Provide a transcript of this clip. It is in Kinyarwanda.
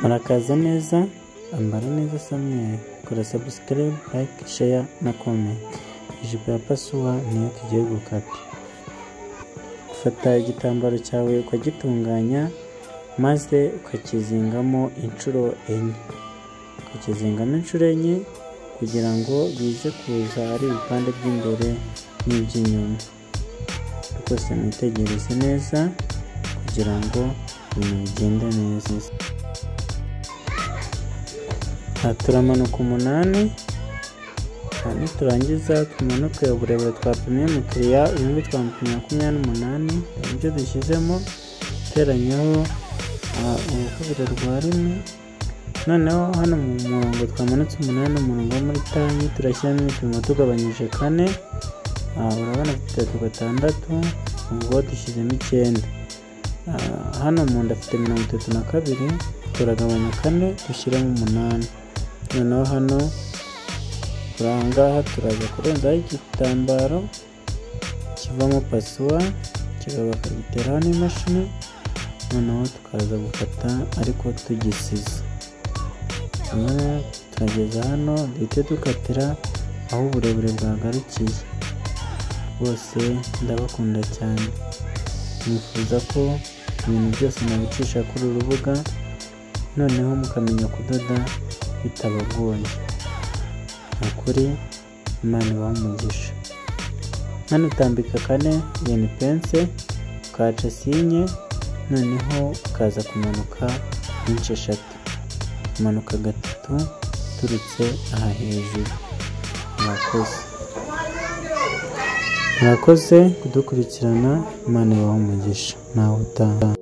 Murakaza neza, ambara neza Samuel, kora subscribe, like, share na comment. Ijipo ya Pasuwa niyo tugiye gukata. Fata igitambaro cyawe ukagitunganya maze ukakizingamo inshuro enye. Ukakizingamo inshuro enye kugira ngo bize kuza ari ibipande by'imbere n'iby'inyuma. Rwose mwitegereze neza kugira ngo ibintu bigende neza. Turamanuka 8, turangiza tumanuke uburebure twapimye umukiriya, ibindi twamupimye 28, ibyo dushyizemo teranyaho urukubiro rwa rimwe. Noneho hano mu murongo twamanutse 8, umurongo wo muri tanki turashyiramo ibipimo tugabanyije 4, urabona 3, 6, ubwo dushyizemo 9. Hano mu nda afite 32, turagabanya 4 dushyiramo 8. Noneho hano kurangaha turaza kurenzaho igitambaro kivamo Pasuwa kigaba bakagiteraho n'imashini. Noneho tukaza gukata ariko tugisize. Turageza hano duhite dukatira aho uburebure bwagarukiye. Bose ndabakunda cyane, nifuza ko ibintu byose nabicisha kuri uru rubuga, noneho mukamenya kudoda bitabagoye. Ukuri Imana ibahe umugisha. Hano utambika 4 yeni pense, ukaca sinye, noneho ukaza kumanuka ince 3, kumanuka 3 turutse aha hejuru. Murakoze kudukurikirana, Imana ibahe umugisha. Nawe utaha.